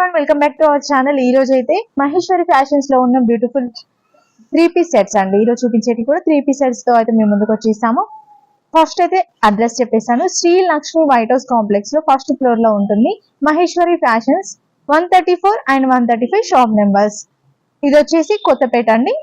Everyone, welcome back to our channel. ఈ రోజు అయితే మహేశ్వరి ఫ్యాషన్స్ లో ఉన్న బ్యూటిఫుల్ 3 పీస్ సెట్స్ అండి. ఈ రోజు చూపించేటి కూడా 3 పీస్ సెట్స్ తో అయితే మేము ముందుకు వచ్చేసాము. ఫస్ట్ అయితే అడ్రస్ చెప్పేసాను. Shri Lakshmi white house complex లో ఫస్ట్ ఫ్లోర్ లో ఉంటుంది Maheshwari fashions. 134 and 135 shop numbers. ఇది వచ్చేసి కొత్తపేట అండి,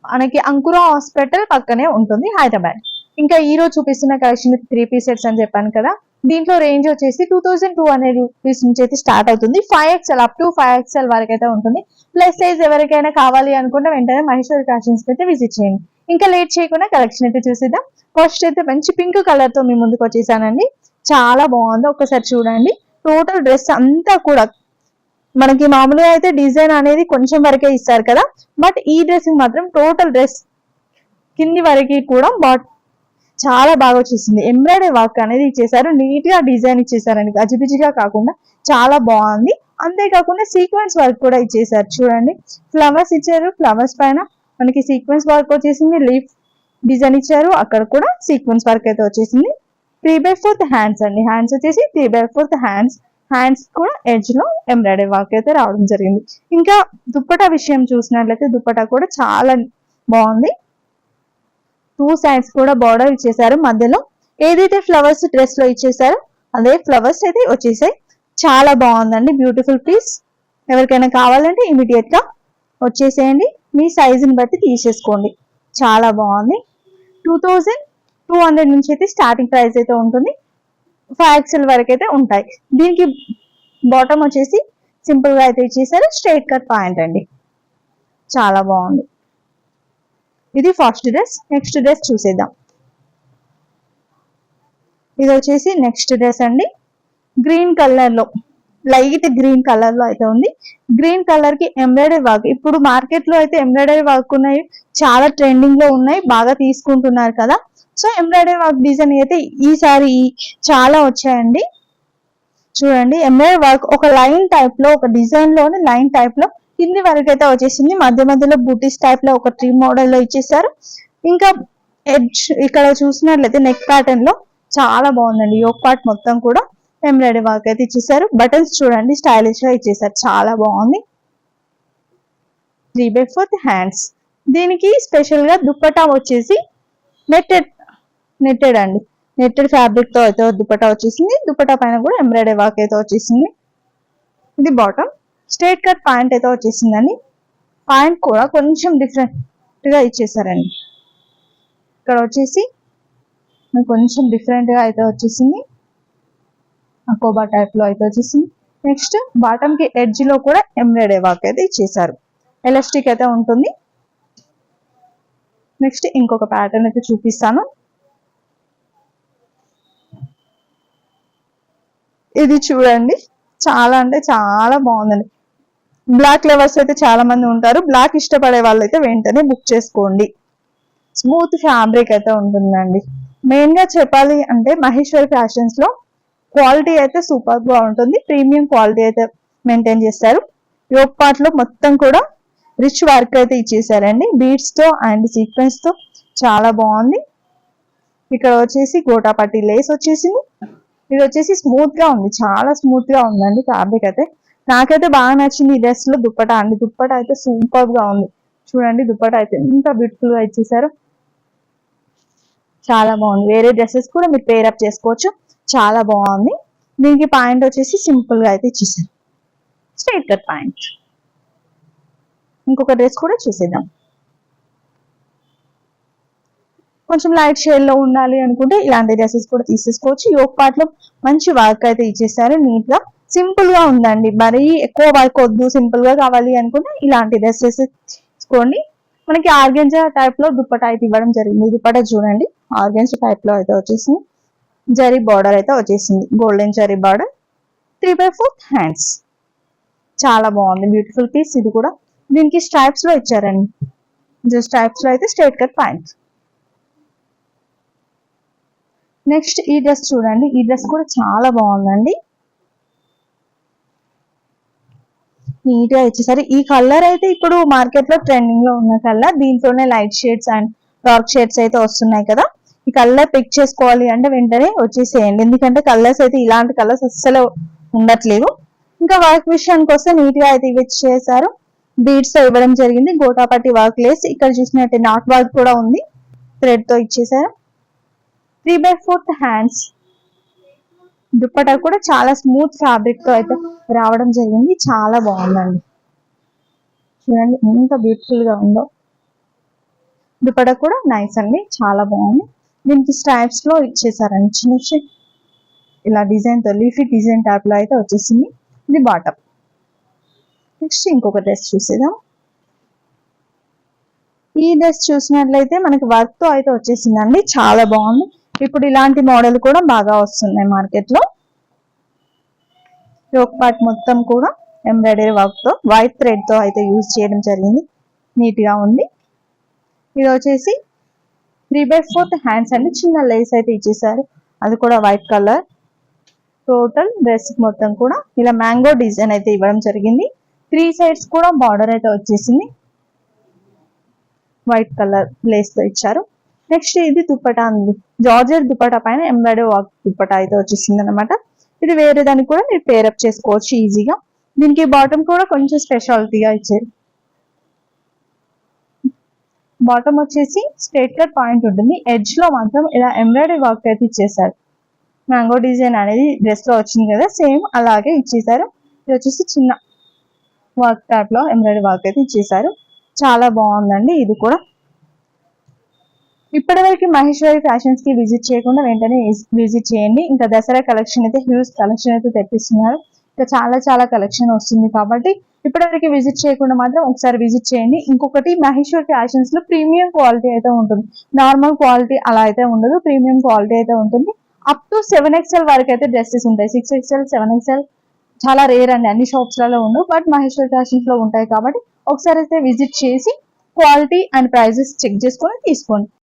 మనకి అంకురా హాస్పిటల్ పక్కనే ఉంటుంది, హైదరాబాద్. ఇంకా ఈ రోజు చూపిస్తున్న కలెక్షన్ 3 పీస్ సెట్స్ అని చెప్పాను కదా. దీంట్లో రేంజ్ వచ్చేసి 2200 రూపీస్ నుంచి అయితే స్టార్ట్ అవుతుంది. 5XL అప్ టు 5XL వరకు అయితే ఉంటుంది. ప్లస్ సైజ్ ఎవరికైనా కావాలి అనుకుంటే వెంటనే మహేశ్వరి ఫ్యాషన్స్ అయితే విజిట్ చేయండి. ఇంకా లేట్ చేయకుండా కలెక్షన్ అయితే చూసేద్దాం. ఫస్ట్ అయితే మంచి పింక్ కలర్ తో మీ ముందుకు వచ్చేసానండి. చాలా బాగుంది, ఒకసారి చూడండి. టోటల్ డ్రెస్ అంతా కూడా మనకి మామూలుగా అయితే డిజైన్ అనేది కొంచెం వరకే ఇస్తారు కదా, బట్ ఈ డ్రెస్సింగ్ మాత్రం టోటల్ డ్రెస్ కింది వరకు కూడా చాలా బాగా వచ్చేసింది. ఎంబ్రాయిడరీ వర్క్ అనేది ఇచ్చేసారు, నీట్ గా డిజైన్ ఇచ్చేసారండి, గజిబిజిగా కాకుండా చాలా బాగుంది. అంతేకాకుండా సీక్వెన్స్ వర్క్ కూడా ఇచ్చేసారు. చూడండి, ఫ్లవర్స్ ఇచ్చారు, ఫ్లవర్స్ పైన మనకి సీక్వెన్స్ వర్క్ వచ్చేసింది. లీఫ్ డిజైన్ ఇచ్చారు, అక్కడ కూడా సీక్వెన్స్ వర్క్ అయితే వచ్చేసింది. 3/4 హ్యాండ్స్ అండి, హ్యాండ్స్ వచ్చేసి 3/4 హ్యాండ్స్. హ్యాండ్స్ కూడా ఎడ్జ్ లో ఎంబ్రాయిడరీ వర్క్ అయితే రావడం జరిగింది. ఇంకా దుప్పటా విషయం చూసినట్లయితే దుప్పటా కూడా చాలా బాగుంది. 2 సైడ్స్ కూడా బార్డర్ ఇచ్చేసారు. మధ్యలో ఏదైతే ఫ్లవర్స్ డ్రెస్ లో ఇచ్చేసారో అదే ఫ్లవర్స్ అయితే వచ్చేసాయి. చాలా బాగుందండి, బ్యూటిఫుల్ పీస్. ఎవరికైనా కావాలంటే ఇమీడియట్ గా వచ్చేసేయండి, మీ సైజుని బట్టి తీసేసుకోండి. చాలా బాగుంది. 2200 నుంచి అయితే స్టార్టింగ్ ప్రైస్ అయితే ఉంటుంది. 5XL వరకు అయితే ఉంటాయి. దీనికి బాటమ్ వచ్చేసి సింపుల్ గా అయితే ఇచ్చేసారు, స్ట్రైట్ కట్ పాయింట్ అండి. చాలా బాగుంది. ఇది ఫస్ట్ డ్రెస్. నెక్స్ట్ డ్రెస్ చూసేద్దాం. ఇది వచ్చేసి నెక్స్ట్ డ్రెస్ అండి. గ్రీన్ కలర్ లో, లైట్ గ్రీన్ కలర్ లో అయితే ఉంది. గ్రీన్ కలర్ కి ఎంబ్రాయిడరీ వర్క్. ఇప్పుడు మార్కెట్ లో అయితే ఎంబ్రాయిడరీ వర్క్ ఉన్నాయి, చాలా ట్రెండింగ్ లో ఉన్నాయి, బాగా తీసుకుంటున్నారు కదా. సో ఎంబ్రాయిడరీ వర్క్ డిజైన్ అయితే ఈసారి చాలా వచ్చాయండి. చూడండి, ఎంబ్రాయిడరీ వర్క్ ఒక లైన్ టైప్ లో, ఒక డిజైన్ లోని లైన్ టైప్ లో కింది వరకు అయితే వచ్చేసింది. మధ్య మధ్యలో బూటీస్ టైప్ లో ఒక ట్రీ మోడల్ లో ఇచ్చేసారు. ఇంకా ఎడ్జ్ ఇక్కడ చూసినట్లయితే నెక్ ప్యాటర్న్ లో చాలా బాగుందండి. యోక్ పార్ట్ మొత్తం కూడా ఎంబ్రాయిడరీ వర్క్ అయితే ఇచ్చేసారు. బటన్స్ చూడండి, స్టైలిష్ గా ఇచ్చేసారు, చాలా బాగుంది. 3/4 హ్యాండ్స్. దీనికి స్పెషల్ గా దుప్పటా వచ్చేసి నెట్టెడ్ అండి, నెట్టెడ్ ఫ్యాబ్రిక్ తో అయితే దుప్పటా వచ్చేసింది. దుప్పటా పైన కూడా ఎంబ్రాయిడరీ వర్క్ అయితే వచ్చేసింది. ఇది బాటమ్. స్ట్రైట్ కట్ పాయింట్ అయితే వచ్చేసిందండి. పాయింట్ కూడా కొంచెం డిఫరెంట్ గా ఇచ్చేసారండి. ఇక్కడ వచ్చేసి కొంచెం డిఫరెంట్ గా అయితే వచ్చేసింది, అకోబా టైప్ లో అయితే వచ్చేసింది. నెక్స్ట్ బాటమ్ కి ఎడ్జ్ లో కూడా ఎంబ్రాయిడరీ వర్క్ అయితే ఇచ్చేసారు, ఎలాస్టిక్ అయితే ఉంటుంది. నెక్స్ట్ ఇంకొక ప్యాటర్న్ అయితే చూపిస్తాను. ఇది చూడండి, చాలా అంటే చాలా బాగుందండి. బ్లాక్ లవర్స్ అయితే చాలా మంది ఉంటారు, బ్లాక్ ఇష్టపడే వాళ్ళు అయితే వెంటనే బుక్ చేసుకోండి. స్మూత్ ఫ్యాబ్రిక్ అయితే ఉంటుందండి. మెయిన్ గా చెప్పాలి అంటే మహేశ్వరి ఫ్యాషన్స్ లో క్వాలిటీ అయితే సూపర్ గా ఉంటుంది, ప్రీమియం క్వాలిటీ అయితే మెయింటైన్ చేస్తారు. యోక్ పార్ట్ లో మొత్తం కూడా రిచ్ వర్క్ అయితే ఇచ్చేసారండి, బీడ్స్ తో అండ్ సీక్వెన్స్ తో చాలా బాగుంది. ఇక్కడ వచ్చేసి గోటాపట్టి లేస్ వచ్చేసింది. ఇది వచ్చేసి స్మూత్ గా ఉంది, చాలా స్మూత్ గా ఉందండి ఫ్యాబ్రిక్ అయితే. నాకైతే బాగా నచ్చింది ఈ డ్రెస్ లో దుప్పటా అండి. దుప్పటా అయితే సూపర్ గా ఉంది. చూడండి, దుప్పటా అయితే ఎంత బ్యూటిఫుల్ గా ఇచ్చేసారు, చాలా బాగుంది. వేరే డ్రెస్సెస్ కూడా మీరు పేరప్ చేసుకోవచ్చు, చాలా బాగుంది. దీనికి పాయింట్ వచ్చేసి సింపుల్ గా అయితే ఇచ్చేసారు, స్ట్రైట్ కట్ పాయింట్. ఇంకొక డ్రెస్ కూడా చూసేద్దాం. కొంచెం లైట్ షేడ్ లో ఉండాలి అనుకుంటే ఇలాంటి డ్రెస్సెస్ కూడా తీసేసుకోవచ్చు. యోక్ పార్ట్ లో మంచి వర్క్ అయితే ఇచ్చేసారు, నీట్ గా సింపుల్ గా ఉందండి. మరీ ఎక్కువ వర్క్ వద్దు, సింపుల్ గా కావాలి అనుకుంటే ఇలాంటి డ్రెస్సెస్ తీసుకోండి. మనకి ఆర్గెంజా టైప్ లో దుప్పటా అయితే ఇవ్వడం జరిగింది. దుప్పటా చూడండి, ఆర్గెంజా టైప్ లో అయితే వచ్చేసింది. జరీ బార్డర్ అయితే వచ్చేసింది, గోల్డెన్ జరీ బార్డర్. 3/4 హ్యాండ్స్. చాలా బాగుంది, బ్యూటిఫుల్ పీస్. ఇది కూడా దీనికి స్ట్రైప్స్ లో ఇచ్చారండి, స్ట్రైప్స్ లో అయితే స్ట్రైట్ కట్ ప్యాంట్. నెక్స్ట్ ఈ డ్రెస్ చూడండి, ఈ డ్రెస్ కూడా చాలా బాగుందండి, నీట్ గా ఇచ్చేసారు. ఈ కలర్ అయితే ఇప్పుడు మార్కెట్ లో ట్రెండింగ్ లో ఉన్న కలర్. దీంట్లోనే light shades and dark shades అయితే వస్తున్నాయి కదా. ఈ కలర్ పిక్ చేసుకోవాలి అంటే వెంటనే వచ్చేసేయండి, ఎందుకంటే కలర్స్ అయితే ఇలాంటి కలర్స్ అస్సలు ఉండట్లేవు. ఇంకా వర్క్ విషయానికి వస్తే నీట్ గా అయితే ఇవి చేశారు. బీడ్స్ తో ఇవ్వడం జరిగింది. గోటాపట్టి వర్క్ లేస్, ఇక్కడ చూసినట్టే నాట్ వర్క్ కూడా ఉంది, థ్రెడ్ తో ఇచ్చేసారు. 3/4 హ్యాండ్స్. దుప్పటా కూడా చాలా స్మూత్ ఫ్యాబ్రిక్ తో అయితే రావడం జరిగింది. చాలా బాగుందండి, చూడండి ఎంత బ్యూటిఫుల్ గా ఉందో. దుప్పటా కూడా నైస్ అండి, చాలా బాగుంది. దీనికి స్ట్రైప్స్ లో ఇచ్చేసారండి చిన్న చిన్న ఇలా డిజైన్ తో, లీఫీ డిజైన్ టైప్ లో అయితే వచ్చేసింది. ఇది బాటమ్. నెక్స్ట్ ఇంకొక డ్రెస్ చూసేద్దాం. ఈ డ్రెస్ చూసినట్లయితే మనకి వర్క్ తో అయితే వచ్చేసిందండి, చాలా బాగుంది. ఇప్పుడు ఇలాంటి మోడల్ కూడా బాగా వస్తున్నాయి మార్కెట్ లో. యోక్ పార్ట్ మొత్తం కూడా ఎంబ్రాయిడరీ వర్క్ తో, వైట్ థ్రెడ్ తో అయితే యూజ్ చేయడం జరిగింది. నీట్ గా ఉంది. ఇది వచ్చేసి 3/4 హ్యాండ్స్ అండి, చిన్న లేస్ అయితే ఇచ్చేసారు, అది కూడా వైట్ కలర్. టోటల్ డ్రెస్ మొత్తం కూడా ఇలా మ్యాంగో డిజైన్ అయితే ఇవ్వడం జరిగింది. 3 సైడ్స్ కూడా బార్డర్ అయితే వచ్చేసింది, వైట్ కలర్ లేస్ తో ఇచ్చారు. నెక్స్ట్ ఇది దుప్పటా ఉంది, జార్జెట్ దుప్పటా పైన ఎంబ్రాయిడరీ వర్క్ దుప్పటా అయితే వచ్చేసింది అనమాట. ఇది వేరే దానికి కూడా మీరు పేరప్ చేసుకోవచ్చు ఈజీగా. దీనికి బాటమ్ కూడా కొంచెం స్పెషాలిటీగా ఇచ్చారు. బాటమ్ వచ్చేసి స్ట్రైట్ కట్ పాయింట్ ఉంటుంది, ఎడ్జ్ లో మాత్రం ఇలా ఎంబ్రాయిడరీ వర్క్ అయితే ఇచ్చేసారు. మ్యాంగో డిజైన్ అనేది డ్రెస్ లో వచ్చింది కదా, సేమ్ అలాగే ఇచ్చేసారు. ఇది వచ్చేసి చిన్న వర్క్ టైప్ లో ఎంబ్రాయిడరీ వర్క్ అయితే ఇచ్చేసారు. చాలా బాగుందండి ఇది కూడా. ఇప్పటివరకు మహేశ్వరి ఫ్యాషన్స్ కి విజిట్ చేయకుండా వెంటనే విజిట్ చేయండి. ఇంకా దసరా కలెక్షన్ అయితే హ్యూజ్ కలెక్షన్ అయితే తెప్పిస్తున్నారు. ఇంకా చాలా చాలా కలెక్షన్ వస్తుంది కాబట్టి ఇప్పటివరకు విజిట్ చేయకుండా మాత్రం ఒకసారి విజిట్ చేయండి. ఇంకొకటి మహేశ్వరి ఫ్యాషన్స్ లో ప్రీమియం క్వాలిటీ అయితే ఉంటుంది, నార్మల్ క్వాలిటీ అలా అయితే ఉండదు, ప్రీమియం క్వాలిటీ అయితే ఉంటుంది. అప్ టు 7XL వరకు అయితే డ్రెస్సెస్ ఉంటాయి. 6XL 7XL చాలా రేర్ అండి, అన్ని షాప్స్ లలో ఉండవు, బట్ మహేశ్వరి ఫ్యాషన్స్ లో ఉంటాయి కాబట్టి ఒకసారి అయితే విజిట్ చేసి క్వాలిటీ అండ్ ప్రైజెస్ చెక్ చేసుకొని తీసుకోండి.